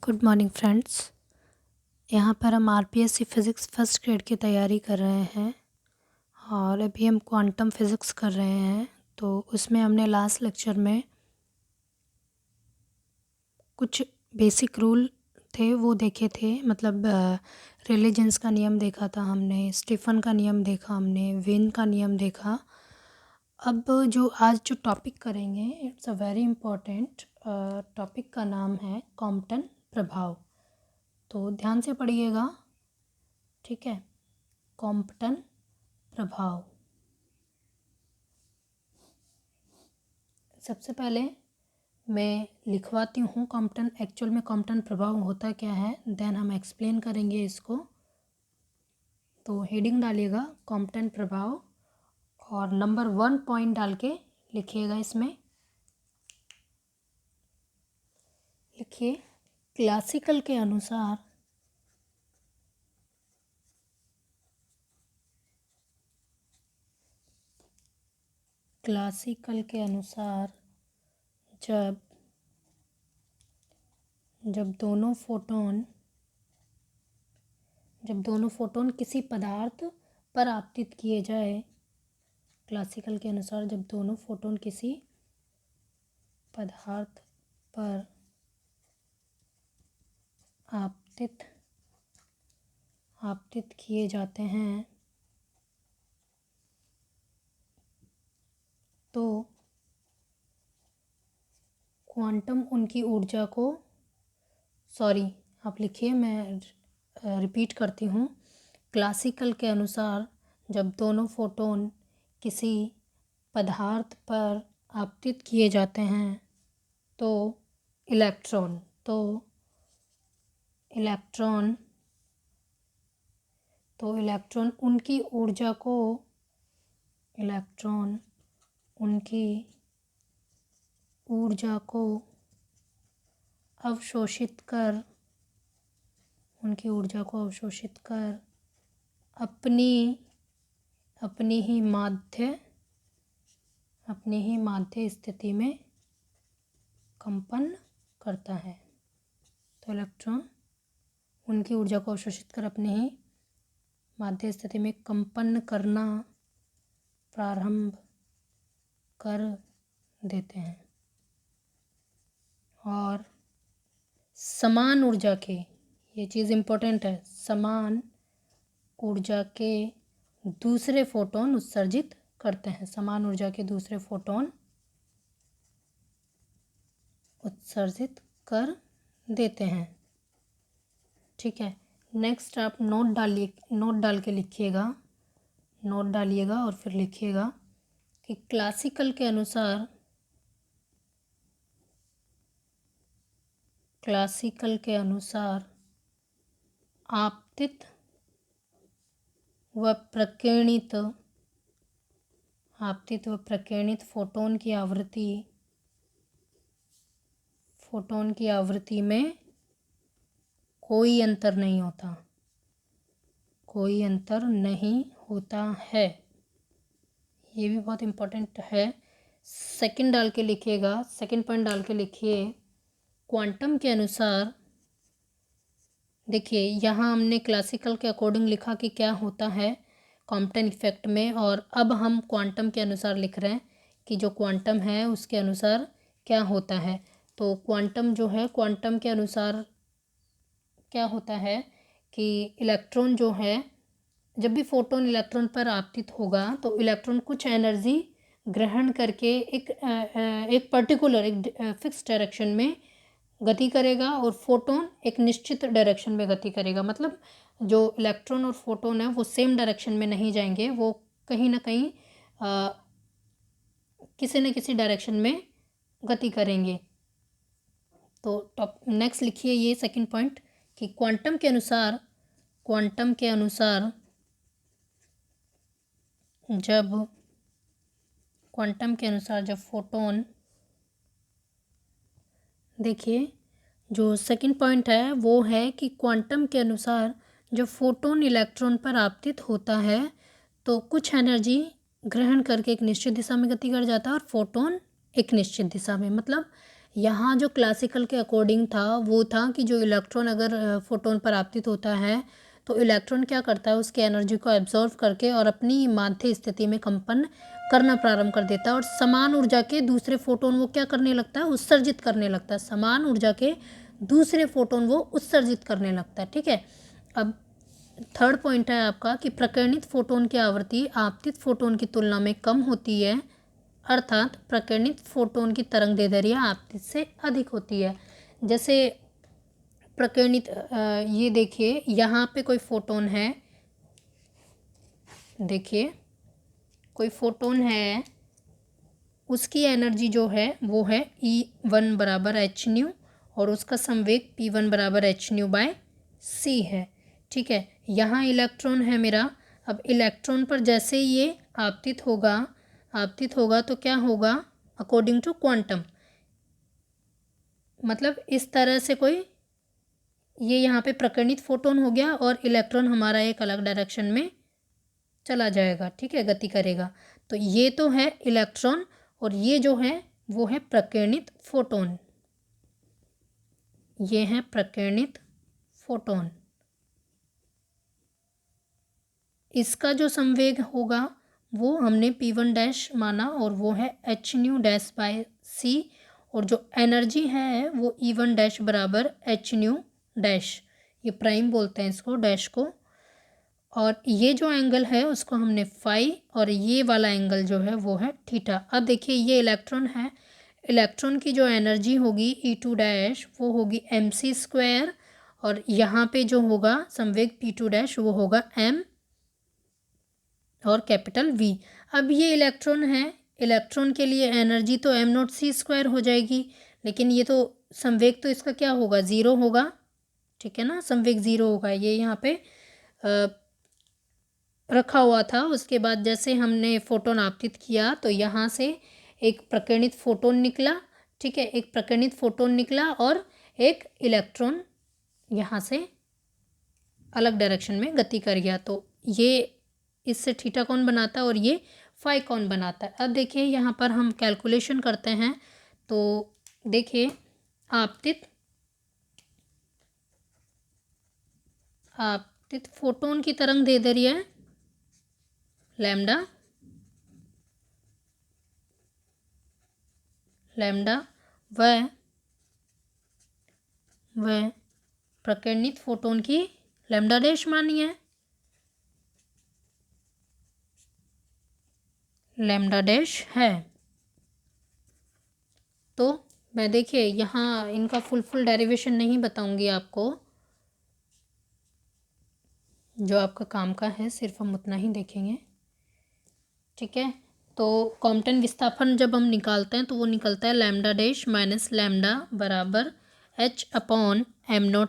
Good morning friends. यहाँ पर हम आरपीएससी फ़िज़िक्स फर्स्ट ग्रेड की तैयारी कर रहे हैं और अभी हम क्वांटम फ़िज़िक्स कर रहे हैं। तो उसमें हमने लास्ट लेक्चर में कुछ बेसिक रूल थे वो देखे थे, मतलब रेले जीन्स का नियम देखा था हमने, स्टीफन का नियम देखा हमने, वेन का नियम देखा। अब जो आज जो टॉपिक करेंगे it's a very important topic का नाम है कॉम्पटन प्रभाव। तो ध्यान से पढ़िएगा, ठीक है। कॉम्पटन प्रभाव। सबसे पहले मैं लिखवाती हूँ कॉम्पटन, एक्चुअल में कॉम्पटन प्रभाव होता क्या है, देन हम एक्सप्लेन करेंगे इसको। तो हेडिंग डालिएगा कॉम्पटन प्रभाव और नंबर 1 पॉइंट डाल के लिखिएगा। इसमें लिखिए क्लासिकल के अनुसार जब दोनों फोटोन किसी पदार्थ पर आपतित किए जाए, क्लासिकल के अनुसार जब दोनों फोटोन किसी पदार्थ पर आपतित किए जाते हैं तो क्वांटम उनकी ऊर्जा को, आप लिखिए, मैं रिपीट करती हूँ। क्लासिकल के अनुसार जब दोनों फोटोन किसी पदार्थ पर आपतित किए जाते हैं तो इलेक्ट्रॉन उनकी ऊर्जा को अवशोषित कर अपनी ही माध्य स्थिति में कंपन करता है। तो इलेक्ट्रॉन उनकी ऊर्जा को अवशोषित कर अपनी ही माध्य स्थिति में कंपन करना प्रारंभ कर देते हैं और समान ऊर्जा के, ये चीज़ इम्पोर्टेंट है, समान ऊर्जा के दूसरे फोटोन उत्सर्जित करते हैं। समान ऊर्जा के दूसरे फोटोन उत्सर्जित कर देते हैं, ठीक है। नेक्स्ट आप नोट डाल के लिखिएगा, नोट डालिएगा और फिर लिखिएगा कि क्लासिकल के अनुसार आपतित व प्रकीर्णित फोटोन की आवृत्ति में कोई अंतर नहीं होता है। ये भी बहुत इम्पोर्टेंट है। सेकंड पॉइंट डाल के लिखिए क्वांटम के अनुसार। देखिए यहाँ हमने क्लासिकल के अकॉर्डिंग लिखा कि क्या होता है कॉम्पटन इफेक्ट में, और अब हम क्वांटम के अनुसार लिख रहे हैं कि जो क्वांटम है उसके अनुसार क्या होता है। तो क्वांटम के अनुसार क्या होता है कि इलेक्ट्रॉन जो है, जब भी फोटोन इलेक्ट्रॉन पर आपतित होगा तो इलेक्ट्रॉन कुछ एनर्जी ग्रहण करके एक पर्टिकुलर फिक्स डायरेक्शन में गति करेगा और फोटोन एक निश्चित डायरेक्शन में गति करेगा। मतलब जो इलेक्ट्रॉन और फोटोन है वो सेम डायरेक्शन में नहीं जाएंगे, वो कहीं ना कहीं किसी न किसी डायरेक्शन में गति करेंगे। तो नेक्स्ट लिखिए ये सेकंड पॉइंट कि क्वांटम के अनुसार जब फोटोन, देखिए जो सेकंड पॉइंट है वो है कि क्वांटम के अनुसार जब फोटोन इलेक्ट्रॉन पर आपतित होता है तो कुछ एनर्जी ग्रहण करके एक निश्चित दिशा में गति कर जाता है और फोटोन एक निश्चित दिशा में, मतलब यहाँ जो क्लासिकल के अकॉर्डिंग था वो था कि जो इलेक्ट्रॉन अगर फोटोन पर आपतित होता है तो इलेक्ट्रॉन क्या करता है, उसकी एनर्जी को एब्जॉर्व करके और अपनी माध्य स्थिति में कंपन करना प्रारंभ कर देता है और समान ऊर्जा के दूसरे फोटोन वो क्या करने लगता है, उत्सर्जित करने लगता है। समान ऊर्जा के दूसरे फोटोन वो उत्सर्जित करने लगता है। ठीक है, अब थर्ड पॉइंट है आपका कि प्रकीर्णित फोटोन की आवृत्ति आपतित फोटोन की तुलना में कम होती है, अर्थात प्रकीर्णित फोटोन की तरंगदैर्ध्य आपतित से अधिक होती है। जैसे प्रकीर्णित, ये देखिए यहाँ पे कोई फोटोन है, देखिए कोई फोटोन है, उसकी एनर्जी जो है वो है E1 बराबर एच न्यू और उसका संवेग P1 बराबर एच न्यू बाय सी है। ठीक है, यहाँ इलेक्ट्रॉन है मेरा। अब इलेक्ट्रॉन पर जैसे ये आपतित होगा तो क्या होगा, अकॉर्डिंग टू क्वांटम, मतलब इस तरह से कोई ये यहाँ पे प्रकीर्णित फोटोन हो गया और इलेक्ट्रॉन हमारा एक अलग डायरेक्शन में चला जाएगा। ठीक है, गति करेगा। तो ये तो है इलेक्ट्रॉन और ये जो है वो है प्रकीर्णित फोटोन, ये है प्रकीर्णित फोटोन। इसका जो संवेग होगा वो हमने P1 डैश माना और वो है h nu dash by C और जो एनर्जी है वो E1 डैश बराबर एच न्यू डैश, ये प्राइम बोलते हैं इसको, डैश को, और ये जो एंगल है उसको हमने फाई और ये वाला एंगल जो है वो है थीटा। अब देखिए ये इलेक्ट्रॉन है, इलेक्ट्रॉन की जो एनर्जी होगी E2 डैश वो होगी mc² और यहाँ पे जो होगा संवेग P2 डैश वो होगा m और कैपिटल V। अब ये इलेक्ट्रॉन है, इलेक्ट्रॉन के लिए एनर्जी तो m0c² हो जाएगी, लेकिन ये तो संवेग तो इसका क्या होगा, ज़ीरो होगा। ठीक है ना, संवेग ज़ीरो होगा, ये यहाँ पे रखा हुआ था। उसके बाद जैसे हमने फोटोन आपतित किया तो यहाँ से एक प्रकीर्णित फोटोन निकला। ठीक है, एक प्रकीर्णित फोटोन निकला और एक इलेक्ट्रॉन यहाँ से अलग डायरेक्शन में गति कर गया। तो ये इससे थीटा कौन बनाता है और ये फाई कौन बनाता है। अब देखिए यहाँ पर हम कैलकुलेशन करते हैं तो देखिए आपतित फोटोन की तरंग दैर्ध्य है लैम्डा व प्रकीर्णित फोटोन की लैम्डा डैश मानी है, लैम्डा डैश है। तो मैं देखिए यहाँ इनका फुल डेरिवेशन नहीं बताऊंगी आपको, जो आपका काम का है सिर्फ हम उतना ही देखेंगे। ठीक है, तो कॉम्पटन विस्थापन जब हम निकालते हैं तो वो निकलता है लैम्डा डैश माइनस लैम्डा बराबर h upon m0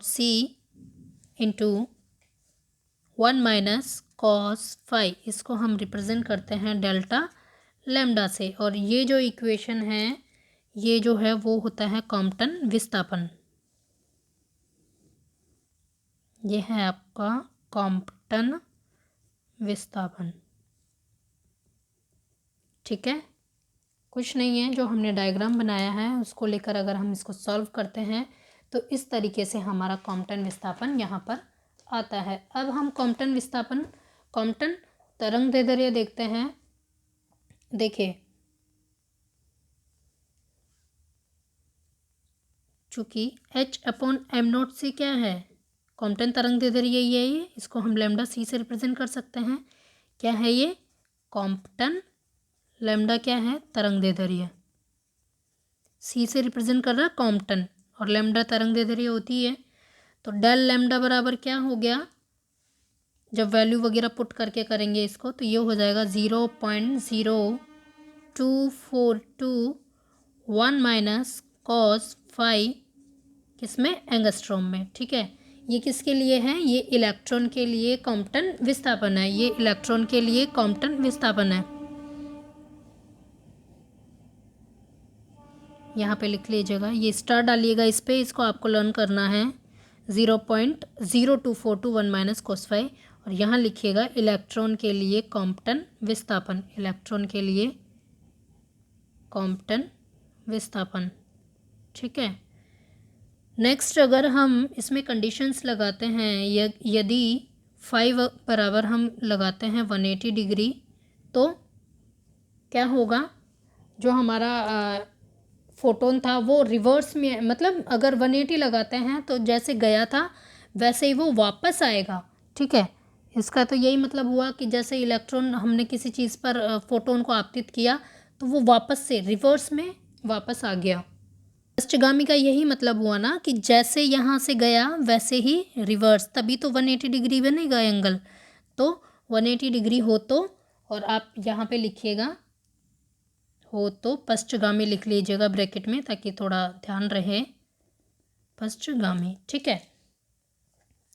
c into 1 minus cos phi. इसको हम रिप्रेजेंट करते हैं डेल्टा लैम्डा से और ये जो इक्वेशन है ये जो है वो होता है कॉम्पटन विस्थापन। ये है आपका कॉम्पटन विस्थापन। ठीक है, कुछ नहीं है, जो हमने डायग्राम बनाया है उसको लेकर अगर हम इसको सॉल्व करते हैं तो इस तरीके से हमारा कॉम्पटन विस्थापन यहाँ पर आता है। अब हम कॉम्पटन तरंग दैर्ध्य देखते हैं। देखिए चूँकि h अपॉन m0 से क्या है, कॉम्पटन तरंग दैर्ध्य यही है, ये इसको हम लैम्डा c से रिप्रेजेंट कर सकते हैं। क्या है ये कॉम्पटन, लैम्डा क्या है तरंग दैर्ध्य, c से रिप्रेजेंट कर रहा है कॉम्पटन और लैम्डा तरंग दैर्ध्य होती है। तो डेल लैम्डा बराबर क्या हो गया, जब वैल्यू वगैरह पुट करके करेंगे इसको तो ये हो जाएगा 0.0242 माइनस कॉस फाई, किसमें एंगस्ट्रॉम में। ठीक है, ये किसके लिए है, ये इलेक्ट्रॉन के लिए कॉम्पटन विस्थापन है, ये इलेक्ट्रॉन के लिए कॉम्पटन विस्थापन है। यहाँ पे लिख लीजिएगा, ये स्टार डालिएगा इस पे, इसको आपको लर्न करना है 0.02421 माइनस कोस फाई और यहाँ लिखिएगा इलेक्ट्रॉन के लिए कॉम्पटन विस्थापन, इलेक्ट्रॉन के लिए कॉम्पटन विस्थापन। ठीक है। नेक्स्ट अगर हम इसमें कंडीशंस लगाते हैं, यदि 5 बराबर हम लगाते हैं 180 डिग्री, तो क्या होगा, जो हमारा फोटोन था वो रिवर्स में, मतलब अगर 180 लगाते हैं तो जैसे गया था वैसे ही वो वापस आएगा। ठीक है। इसका तो यही मतलब हुआ कि जैसे इलेक्ट्रॉन हमने किसी चीज़ पर फोटोन को आपतित किया तो वो वापस से रिवर्स में वापस आ गया। पश्चगामी का यही मतलब हुआ ना कि जैसे यहाँ से गया वैसे ही रिवर्स, तभी तो 180 डिग्री बनेगा एंगल। तो 180 डिग्री हो तो, और आप यहाँ पे लिखिएगा हो तो पश्चगामी लिख लीजिएगा ब्रैकेट में, ताकि थोड़ा ध्यान रहे, पश्चगामी। ठीक है।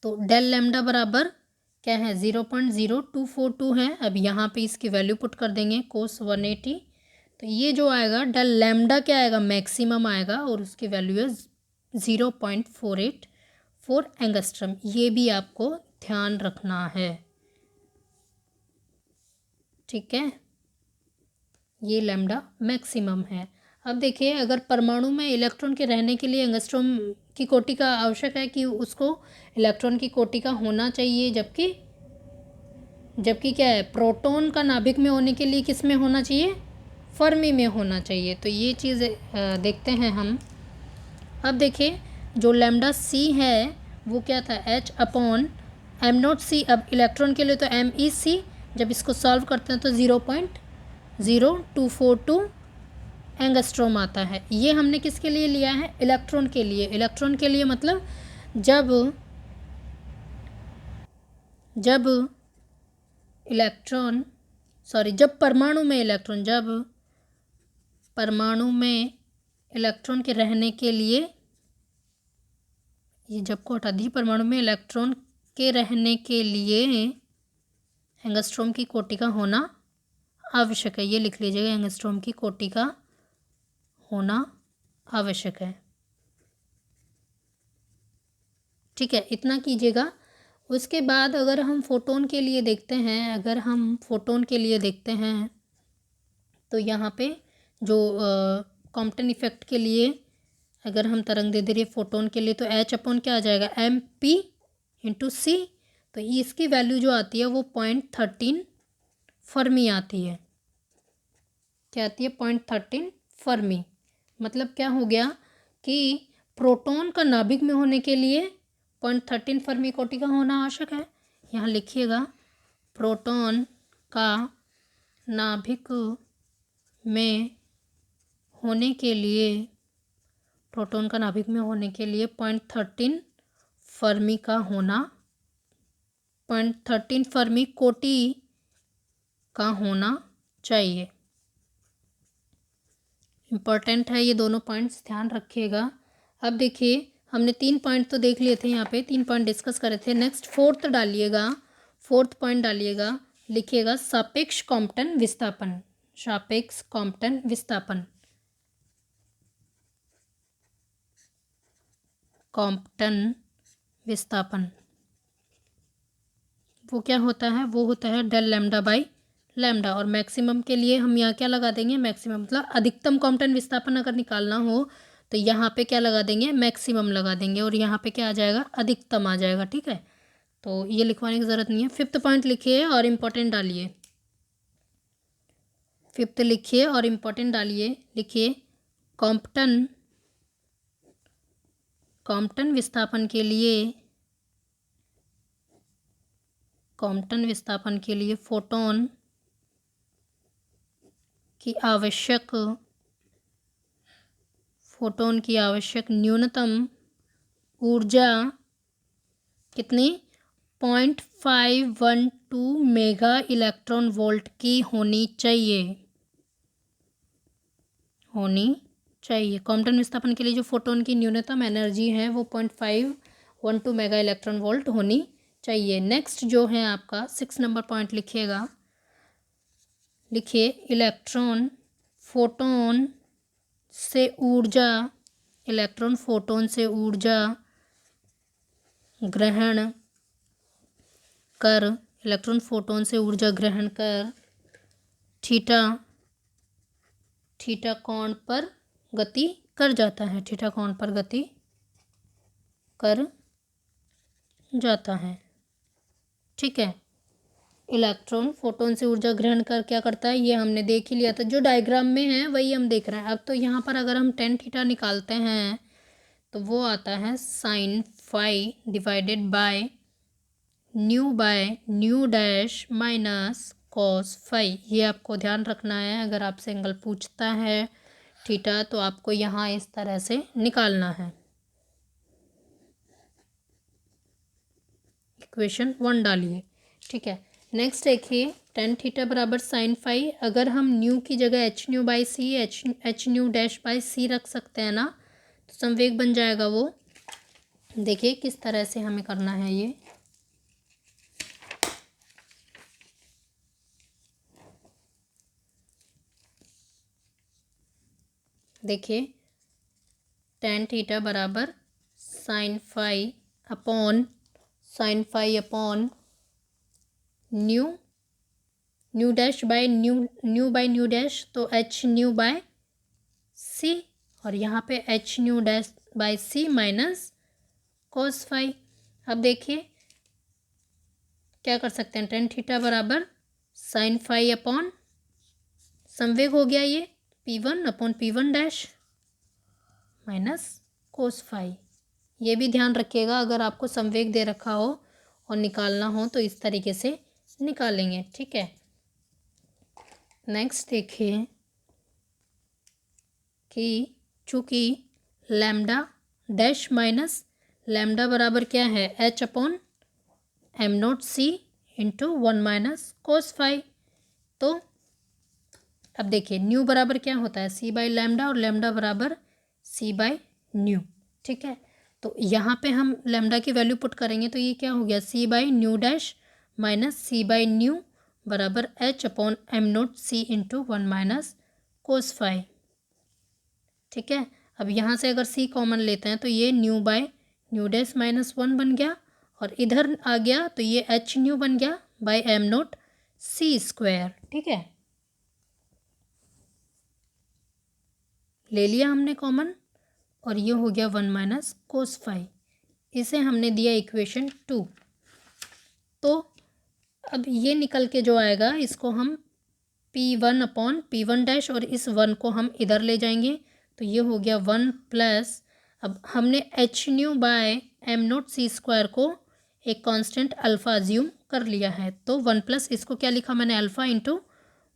तो डेल लैम्डा बराबर क्या है, 0.0242 है। अब यहाँ पे इसकी वैल्यू पुट कर देंगे कोस 180, तो ये जो आएगा डेल लैम्डा क्या आएगा, मैक्सिमम आएगा, और उसकी वैल्यू है 0.484 एंगस्ट्रम। ये भी आपको ध्यान रखना है। ठीक है, ये लैम्डा मैक्सिमम है। अब देखिए, अगर परमाणु में इलेक्ट्रॉन के रहने के लिए एंगस्ट्रॉम की कोटि का आवश्यक है कि उसको इलेक्ट्रॉन की कोटि का होना चाहिए, जबकि क्या है, प्रोटॉन का नाभिक में होने के लिए किस में होना चाहिए, फर्मी में होना चाहिए। तो ये चीज़ देखते हैं हम। अब देखिए, जो लैम्डा सी है वो क्या था, H/m0c। अब इलेक्ट्रॉन के लिए तो MEc, जब इसको सॉल्व करते हैं तो 0.0242 एंगस्ट्रॉम आता है। ये हमने किसके लिए लिया है, इलेक्ट्रॉन के लिए। इलेक्ट्रॉन के लिए मतलब जब परमाणु में इलेक्ट्रॉन के रहने के लिए, ये जब को हटा दीजिए, परमाणु में इलेक्ट्रॉन के रहने के लिए एंगस्ट्रॉम की कोटि का होना आवश्यक है। ये लिख लीजिएगा, एंगस्ट्रॉम की कोटि का होना आवश्यक है। ठीक है, इतना कीजिएगा। उसके बाद अगर हम फोटोन के लिए देखते हैं, तो यहाँ पे जो कॉम्पटन इफेक्ट के लिए अगर हम तरंग दैर्ध्य फोटोन के लिए, तो H/ क्या आ जाएगा, MP/C। तो इसकी वैल्यू जो आती है वो 0.13 फर्मी आती है। क्या आती है, 0.13 फर्मी। मतलब क्या हो गया कि प्रोटॉन का नाभिक में होने के लिए 0.13 फर्मी कोटि का होना आवश्यक है। यहाँ लिखिएगा, प्रोटॉन का नाभिक में होने के लिए 0.13 फर्मी का होना, 0.13 फर्मी कोटि का होना चाहिए। इम्पॉर्टेंट है, ये दोनों पॉइंट्स ध्यान रखिएगा। अब देखिए, हमने 3 पॉइंट तो देख लिए थे, यहाँ पे 3 पॉइंट डिस्कस करे थे। नेक्स्ट फोर्थ पॉइंट डालिएगा, लिखिएगा सापेक्ष कॉम्पटन विस्थापन। सापेक्ष कॉम्पटन विस्थापन, कॉम्पटन विस्थापन वो क्या होता है, वो होता है डेल लैम्डा बाई लैम्डा। और मैक्सिमम के लिए हम यहाँ क्या लगा देंगे, मैक्सिमम मतलब अधिकतम कॉम्पटन विस्थापन अगर निकालना हो तो यहाँ पे क्या लगा देंगे, मैक्सिमम लगा देंगे, और यहाँ पे क्या आ जाएगा, अधिकतम आ जाएगा। ठीक है, तो ये लिखवाने की ज़रूरत नहीं है। 5th पॉइंट लिखिए और इम्पोर्टेंट डालिए। 5th लिखिए और इम्पोर्टेंट डालिए। लिखिए, कॉम्पटन विस्थापन के लिए फोटोन की आवश्यक न्यूनतम ऊर्जा कितनी, 0.512 मेगा इलेक्ट्रॉन वोल्ट की होनी चाहिए। कॉम्पटन विस्थापन के लिए जो फोटोन की न्यूनतम एनर्जी है वो 0.512 मेगा इलेक्ट्रॉन वोल्ट होनी चाहिए। नेक्स्ट जो है आपका 6 नंबर पॉइंट लिखिएगा। लिखिए, इलेक्ट्रॉन फोटोन से ऊर्जा ग्रहण कर थीटा थीटा कोण पर गति कर जाता है, थीटा कोण पर गति कर जाता है। ठीक है। इलेक्ट्रॉन फोटोन से ऊर्जा ग्रहण कर क्या करता है, ये हमने देख ही लिया था, जो डायग्राम में है वही हम देख रहे हैं। अब तो यहाँ पर अगर हम टेन थीटा निकालते हैं तो वो आता है sine phi divided by nu dash minus cos phi. ये आपको ध्यान रखना है, अगर आपसे एंगल पूछता है थीटा तो आपको यहाँ इस तरह से निकालना है। इक्वेशन 1 डालिए। ठीक है। नेक्स्ट देखिए टेन थीटा बराबर साइन फाई। अगर हम न्यू की जगह h nu by c h nu dash by c रख सकते हैं ना, तो संवेग बन जाएगा वो। देखिए किस तरह से हमें करना है ये। देखिए टेन थीटा बराबर sine phi upon nu dash by nu dash, तो एच न्यू बाय सी, और यहाँ पे H nu dash by C minus cos phi. अब देखिए क्या कर सकते हैं, टेन थीटा बराबर साइन फाई अपॉन संवेग हो गया ये P1 upon P1 dash minus cos phi. ये भी ध्यान रखिएगा, अगर आपको संवेग दे रखा हो और निकालना हो तो इस तरीके से निकालेंगे। ठीक है। नेक्स्ट देखिए कि चूँकि लैम्डा डैश माइनस लैम्डा बराबर क्या है, H upon m note c into 1 minus cos phi. तो अब देखिए न्यू बराबर क्या होता है, सी बाई लैम्डा, और लैम्डा बराबर सी बाई न्यू। ठीक है। तो यहाँ पे हम लैम्डा की वैल्यू पुट करेंगे तो ये क्या हो गया, c by nu dash minus c by nu बराबर h upon m note c into 1 minus cos phi. ठीक है। अब यहाँ से अगर सी कॉमन लेते हैं तो ये nu by nu dash minus 1 बन गया, और इधर आ गया तो ये एच न्यू बन गया बाय एम नोट सी स्क्वायर। ठीक है, ले लिया हमने कॉमन, और ये हो गया 1 माइनस कोस फाई। इसे हमने दिया इक्वेशन 2। तो अब ये निकल के जो आएगा इसको हम P1 अपॉन P1 डैश, और इस 1 को हम इधर ले जाएंगे तो ये हो गया 1 प्लस, अब हमने h nu by m note C square को एक कांस्टेंट अल्फ़ा अज्यूम कर लिया है, तो 1 प्लस इसको क्या लिखा मैंने, alpha into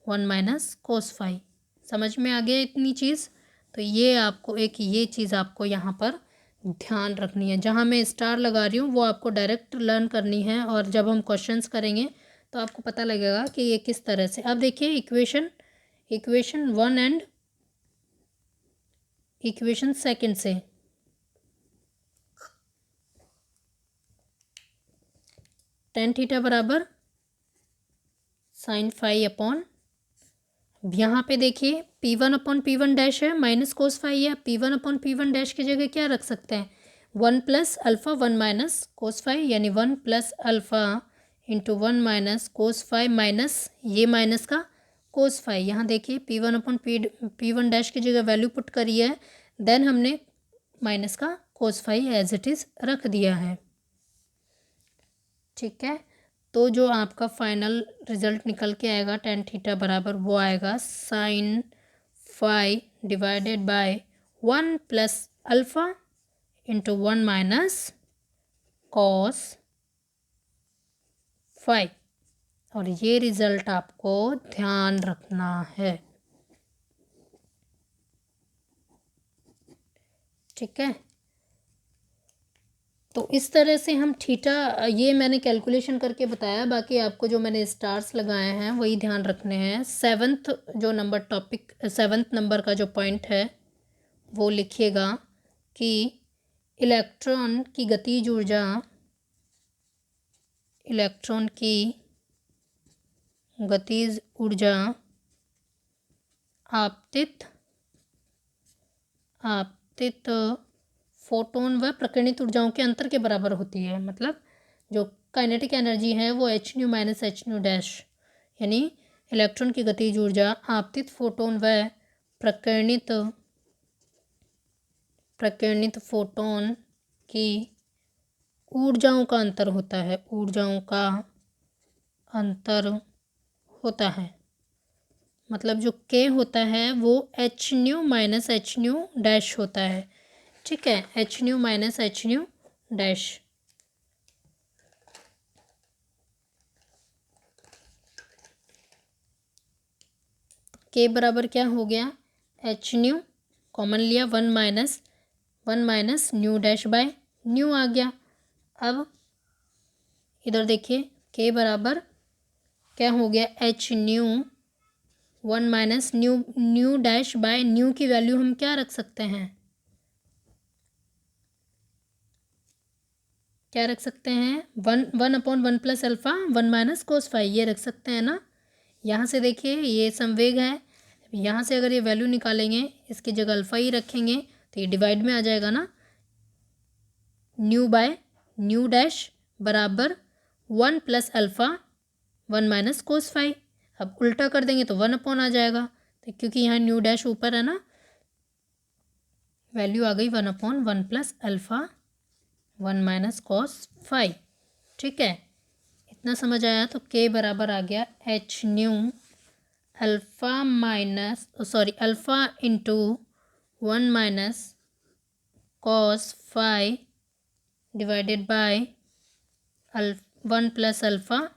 1 minus cos phi. समझ में आ गया इतनी चीज़। तो ये आपको ये चीज़ आपको यहाँ पर ध्यान रखनी है, जहाँ मैं स्टार लगा रही हूँ वो आपको डायरेक्ट लर्न करनी है, और जब हम क्वेश्चंस करेंगे तो आपको पता लगेगा कि ये किस तरह से। अब देखिए इक्वेशन 1 एंड इक्वेशन सेकंड से टेन थीटा बराबर साइन फाई अपॉन, यहाँ पे देखिए P1 अपॉन P1 डैश है माइनस कोस फाई है, P1 अपॉन P1 डैश की जगह क्या रख सकते हैं, 1 plus alpha 1 minus cos phi, यानी 1 plus alpha into 1 minus cos phi minus ये माइनस का कोस फाई। यहाँ देखिए P1 अपॉन P1 डैश की जगह वैल्यू पुट करी है, देन हमने माइनस का cos phi as it is रख दिया है। ठीक है। तो जो आपका फाइनल रिजल्ट निकल के आएगा टेन थीटा बराबर वो आएगा sine phi divided by 1 plus alpha into 1 minus cos phi, और ये रिज़ल्ट आपको ध्यान रखना है। ठीक है। तो इस तरह से हम थीटा, ये मैंने कैलकुलेशन करके बताया, बाकी आपको जो मैंने स्टार्स लगाए हैं वही ध्यान रखने हैं। सेवन्थ जो नंबर टॉपिक, 7th नंबर का जो पॉइंट है वो लिखिएगा कि इलेक्ट्रॉन की गतिज ऊर्जा, इलेक्ट्रॉन की गतिज ऊर्जा आपतित फोटोन व प्रकीर्णित ऊर्जाओं के अंतर के बराबर होती है। मतलब जो काइनेटिक एनर्जी है वो h nu minus h nu dash, यानी इलेक्ट्रॉन की गतिज ऊर्जा आपतित फोटोन व प्रकीर्णित फोटोन की ऊर्जाओं का अंतर होता है, ऊर्जाओं का अंतर होता है। मतलब जो k होता है वो h nu minus h nu dash होता है, ठीक है, h nu minus h nu dash. k बराबर क्या हो गया, एच न्यू कॉमन लिया, one minus nu dash by nu आ गया। अब इधर देखिए k बराबर क्या हो गया, h nu one minus nu dash by nu की वैल्यू हम क्या रख सकते हैं, क्या रख सकते हैं, one upon one plus alpha one minus cos five, ये रख सकते हैं ना। यहाँ से देखिए ये संवेग है, यहाँ से अगर ये वैल्यू निकालेंगे इसकी जगह अल्फ़ा ही रखेंगे तो ये डिवाइड में आ जाएगा ना, न्यू बाय न्यू डैश बराबर one plus alpha one minus cos five. अब उल्टा कर देंगे तो वन अपॉन आ जाएगा, तो क्योंकि यहाँ न्यू डैश ऊपर है ना, वैल्यू आ गई one upon one plus alpha one minus cos five, ठीक है। इतना समझ आया, तो k बराबर आ गया h new alpha into one minus cos five divided by one plus alpha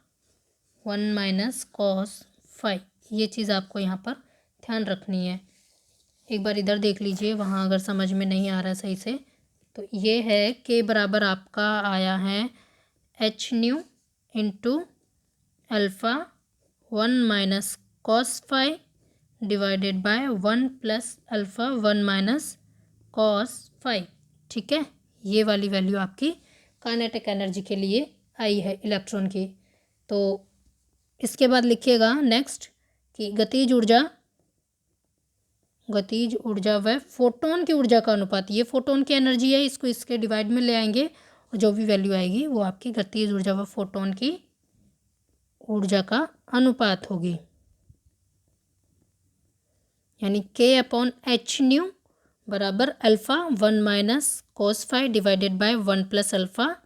one minus cos five. ये चीज़ आपको यहाँ पर ध्यान रखनी है। एक बार इधर देख लीजिए, वहाँ अगर समझ में नहीं आ रहा सही से, तो ये है k बराबर आपका आया है h new into alpha one minus cos five divided by one plus alpha one minus cos five, ठीक है। ये वाली वैल्यू आपकी काइनेटिक एनर्जी के लिए आई है इलेक्ट्रॉन की। तो इसके बाद लिखिएगा नेक्स्ट कि गतिज ऊर्जा व फोटोन की ऊर्जा का अनुपात, ये फोटोन की एनर्जी है, इसको इसके डिवाइड में ले आएंगे और जो भी वैल्यू आएगी वो आपकी गतिज ऊर्जा व फोटोन की ऊर्जा का अनुपात होगी, यानी k अपॉन एच न्यू बराबर alpha one minus cos five divided by one plus alpha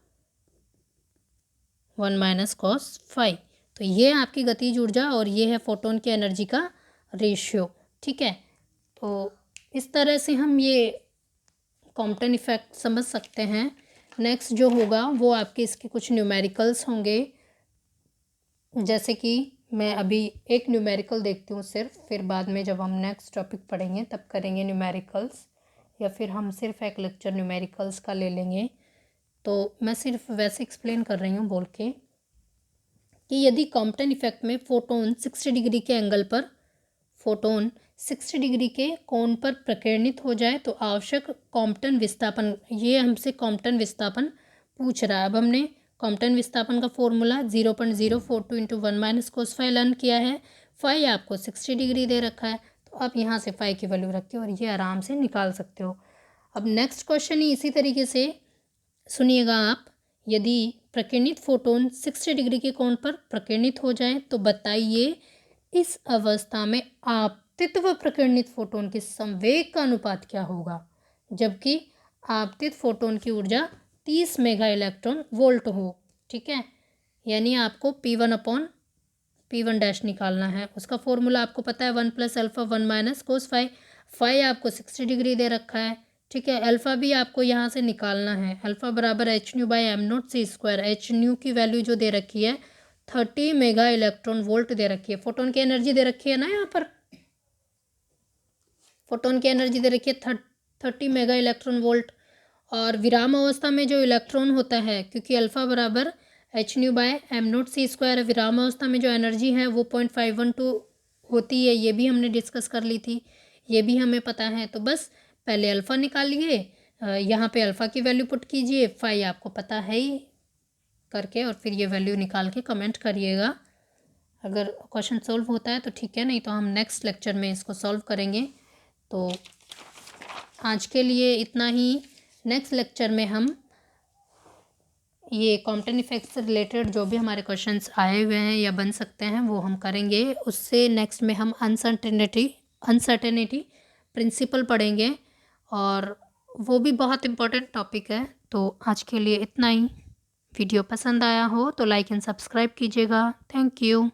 one minus cos five. तो ये आपकी गतिज ऊर्जा और ये है फोटोन की एनर्जी का रेशियो, ठीक है। तो इस तरह से हम ये कॉम्पटन इफेक्ट समझ सकते हैं। नेक्स्ट जो होगा वो आपके इसके कुछ न्यूमेरिकल्स होंगे, जैसे कि मैं अभी एक न्यूमेरिकल देखती हूँ सिर्फ, फिर बाद में जब हम नेक्स्ट टॉपिक पढ़ेंगे तब करेंगे न्यूमेरिकल्स, या फिर हम सिर्फ एक लेक्चर न्यूमेरिकल्स का ले लेंगे। तो मैं सिर्फ वैसे एक्सप्लेन कर रही हूँ बोल के कि यदि कॉम्पटन इफेक्ट में फोटोन 60 डिग्री के एंगल पर, फोटोन 60 डिग्री के कोण पर प्रकीर्णित हो जाए तो आवश्यक कॉम्पटन विस्थापन, ये हमसे कॉम्पटन विस्थापन पूछ रहा है। अब हमने कॉम्पटन विस्थापन का formula 0.042 into one minus cos five learn किया है। फाई आपको 60 डिग्री दे रखा है, तो आप यहाँ से फाई की वैल्यू रख के और ये आराम से निकाल सकते हो। अब नेक्स्ट क्वेश्चन ही इसी तरीके से सुनिएगा आप, यदि प्रकीर्णित फोटोन 60 डिग्री के कोण पर प्रकीर्णित हो जाए तो बताइए इस अवस्था में आपतित व प्रकीर्णित फोटोन के संवेग का अनुपात क्या होगा, जबकि आपतित फोटोन की ऊर्जा 30 मेगा इलेक्ट्रॉन वोल्ट हो, ठीक है। यानी आपको P1 अपॉन P1 डैश निकालना है। उसका फॉर्मूला आपको पता है, one plus alpha one minus cos five. Five आपको 60 डिग्री दे रखा है, ठीक है। अल्फ़ा भी आपको यहाँ से निकालना है, अल्फ़ा बराबर H nu by M note C square. H nu की वैल्यू जो दे रखी है 30 मेगा इलेक्ट्रॉन वोल्ट दे रखी है। फोटोन की एनर्जी दे रखी है ना, यहाँ पर फोटोन की एनर्जी दे रखी है 30 मेगा इलेक्ट्रॉन वोल्ट। और विराम अवस्था में जो इलेक्ट्रॉन होता है, क्योंकि अल्फ़ा बराबर H nu by m note C square है, विराम अवस्था में जो एनर्जी है वो 0.512 होती है, ये भी हमने डिस्कस कर ली थी, ये भी हमें पता है। तो बस पहले अल्फ़ा निकालिए, यहाँ पे अल्फ़ा की वैल्यू पुट कीजिए, फाई आपको पता है ही करके, और फिर ये वैल्यू निकाल के कमेंट करिएगा। अगर क्वेश्चन सॉल्व होता है तो ठीक है, नहीं तो हम नेक्स्ट लेक्चर में इसको सॉल्व करेंगे। तो आज के लिए इतना ही। नेक्स्ट लेक्चर में हम ये कॉम्पटन इफेक्ट से रिलेटेड जो भी हमारे क्वेश्चंस आए हुए हैं या बन सकते हैं वो हम करेंगे। उससे नेक्स्ट में हम अनसर्टेनिटी प्रिंसिपल पढ़ेंगे और वो भी बहुत इम्पोर्टेंट टॉपिक है। तो आज के लिए इतना ही। वीडियो पसंद आया हो तो लाइक एंड सब्सक्राइब कीजिएगा। Thank you.